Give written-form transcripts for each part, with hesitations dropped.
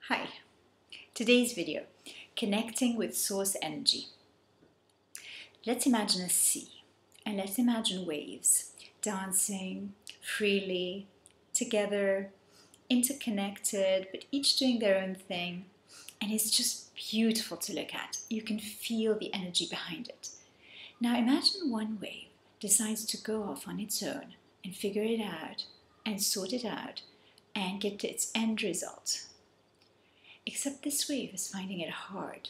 Hi, today's video, connecting with source energy. Let's imagine a sea and let's imagine waves dancing freely, together, interconnected, but each doing their own thing. And it's just beautiful to look at. You can feel the energy behind it. Now imagine one wave decides to go off on its own and figure it out and sort it out and get to its end result. Except this wave is finding it hard.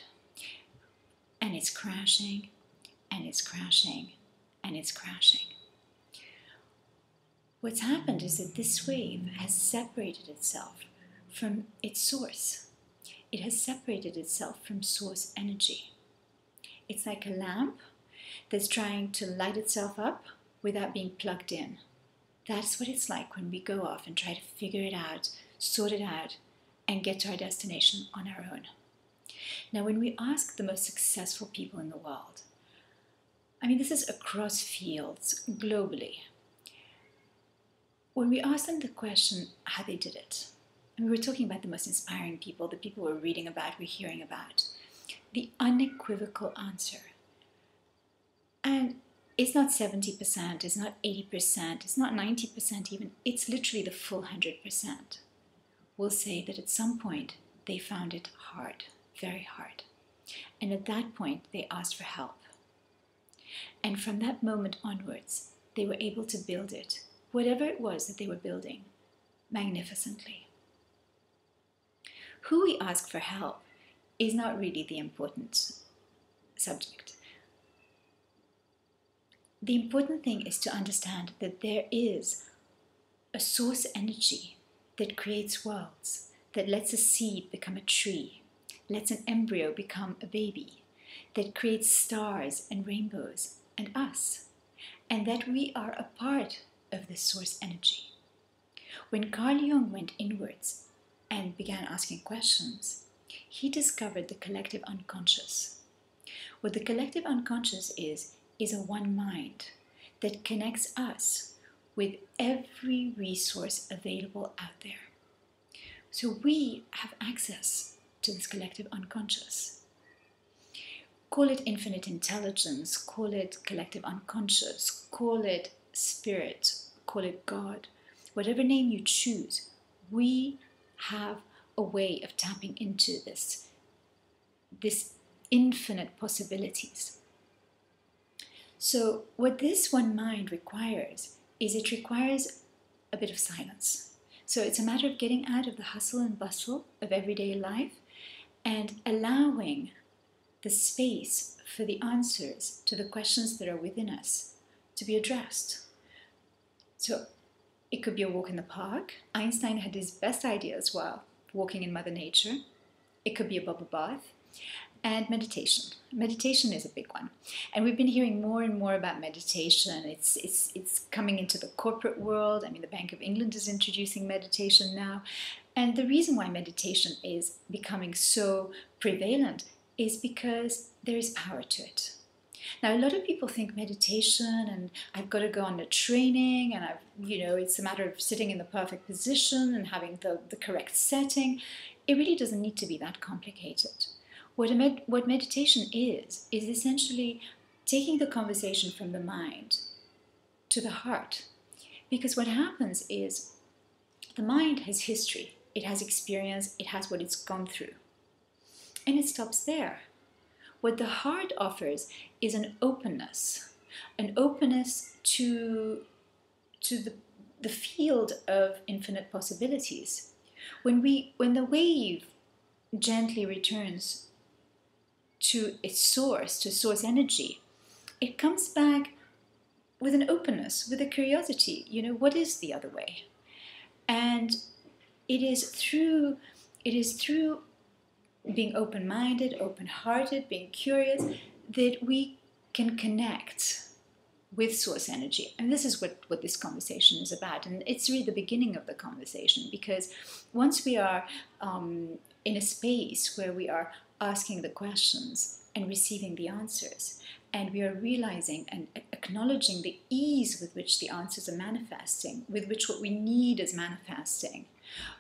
And it's crashing, and it's crashing, and it's crashing. What's happened is that this wave has separated itself from its source. It has separated itself from source energy. It's like a lamp that's trying to light itself up without being plugged in. That's what it's like when we go off and try to figure it out, sort it out, and get to our destination on our own. Now, when we ask the most successful people in the world, this is across fields, globally, when we ask them the question how they did it, and we're talking about the most inspiring people, the people we're reading about, we're hearing about, the unequivocal answer, and it's not 70%, it's not 80%, it's not 90% even, it's literally the full 100%. Will say that at some point they found it hard, very hard. And at that point they asked for help. And from that moment onwards, they were able to build it, whatever it was that they were building, magnificently. Who we ask for help is not really the important subject. The important thing is to understand that there is a source energy that creates worlds, that lets a seed become a tree, lets an embryo become a baby, that creates stars and rainbows and us, and that we are a part of this source energy. When Carl Jung went inwards and began asking questions, he discovered the collective unconscious. What the collective unconscious is a one mind that connects us with every resource available out there. So we have access to this collective unconscious. Call it infinite intelligence, call it collective unconscious, call it spirit, call it God. Whatever name you choose, we have a way of tapping into this infinite possibilities. So what this one mind requires is it requires a bit of silence. So it's a matter of getting out of the hustle and bustle of everyday life and allowing the space for the answers to the questions that are within us to be addressed. So it could be a walk in the park. Einstein had his best idea as well, walking in Mother Nature. It could be a bubble bath. And meditation. Meditation is a big one. And we've been hearing more and more about meditation. It's coming into the corporate world. The Bank of England is introducing meditation now. And the reason why meditation is becoming so prevalent is because there is power to it. Now, a lot of people think meditation and I've got to go on a training and it's a matter of sitting in the perfect position and having the correct setting. It really doesn't need to be that complicated. What meditation is essentially taking the conversation from the mind to the heart. Because what happens is the mind has history, it has experience, it has what it's gone through. And it stops there. What the heart offers is an openness to the field of infinite possibilities. When the wave gently returns to its source, to source energy, it comes back with an openness, with a curiosity. What is the other way? And it is through being open-minded, open-hearted, being curious, that we can connect with source energy. And this is what this conversation is about. And it's really the beginning of the conversation, because once we are in a space where we are asking the questions and receiving the answers, and we are realizing and acknowledging the ease with which the answers are manifesting, with which what we need is manifesting,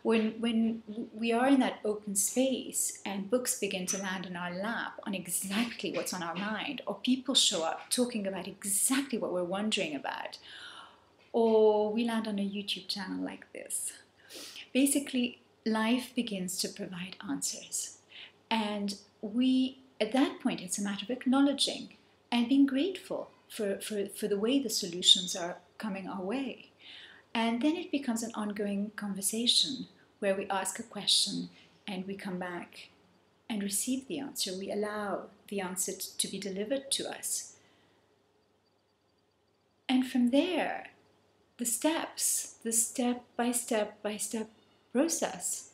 When we are in that open space and books begin to land in our lap on exactly what's on our mind, or people show up talking about exactly what we're wondering about, or we land on a YouTube channel like this, basically life begins to provide answers. And at that point, it's a matter of acknowledging and being grateful for the way the solutions are coming our way. And then it becomes an ongoing conversation where we ask a question and we come back and receive the answer. We allow the answer to be delivered to us. And from there, the steps, the step-by-step process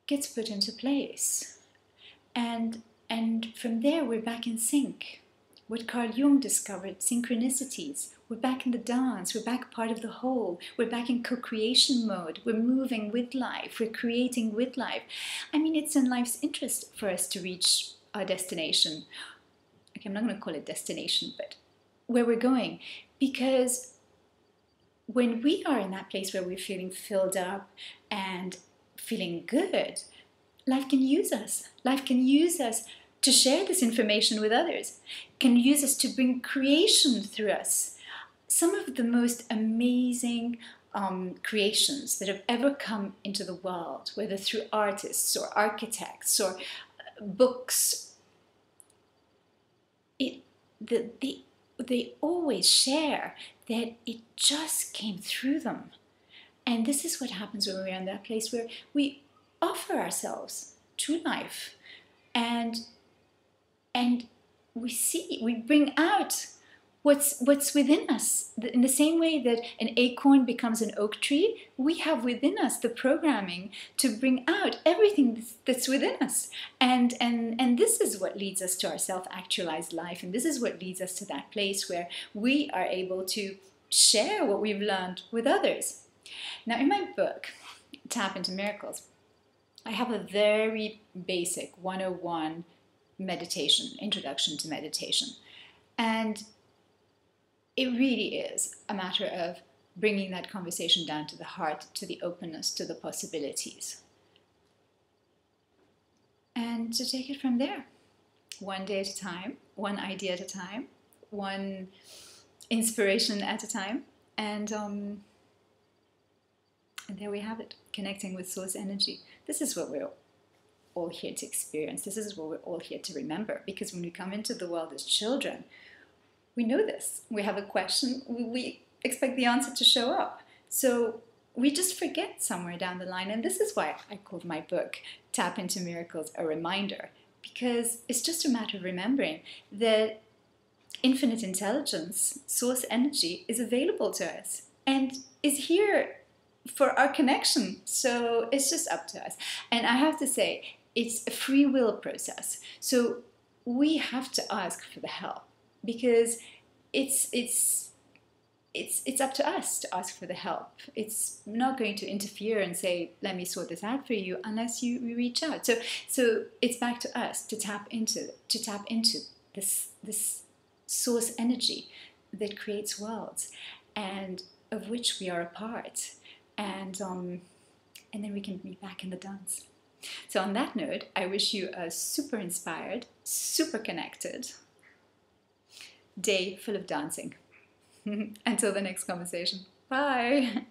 gets put into place. And from there, we're back in sync. What Carl Jung discovered, synchronicities. We're back in the dance. We're back part of the whole. We're back in co-creation mode. We're moving with life. We're creating with life. I mean, it's in life's interest for us to reach our destination. Okay, I'm not going to call it destination, but where we're going. Because when we are in that place where we're feeling filled up and feeling good, life can use us. Life can use us to share this information with others, can use us to bring creation through us. Some of the most amazing creations that have ever come into the world, whether through artists or architects or books, they always share that it just came through them. And this is what happens when we're in that place where we offer ourselves to life, and we bring out what's within us. In the same way that an acorn becomes an oak tree, we have within us the programming to bring out everything that's within us. And this is what leads us to our self-actualized life, and this is what leads us to that place where we are able to share what we've learned with others. Now, in my book, Tap into Miracles, I have a very basic 101 meditation, introduction to meditation. And it really is a matter of bringing that conversation down to the heart, to the openness, to the possibilities. And to take it from there, one day at a time, one idea at a time, one inspiration at a time. And there we have it, connecting with source energy. This is what we're all here to experience. This is what we're all here to remember. Because when we come into the world as children, we know this. We have a question, we expect the answer to show up. So we just forget somewhere down the line. And this is why I called my book Tap into Miracles a reminder. Because it's just a matter of remembering that infinite intelligence, source energy, is available to us and is here for our connection. So it's just up to us. And I have to say, it's a free will process. So we have to ask for the help, because it's up to us to ask for the help. It's not going to interfere and say, let me sort this out for you, unless you reach out. So it's back to us to tap into this source energy that creates worlds, and of which we are a part. And then we can be back in the dance. So on that note, I wish you a super inspired, super connected day full of dancing. Until the next conversation. Bye.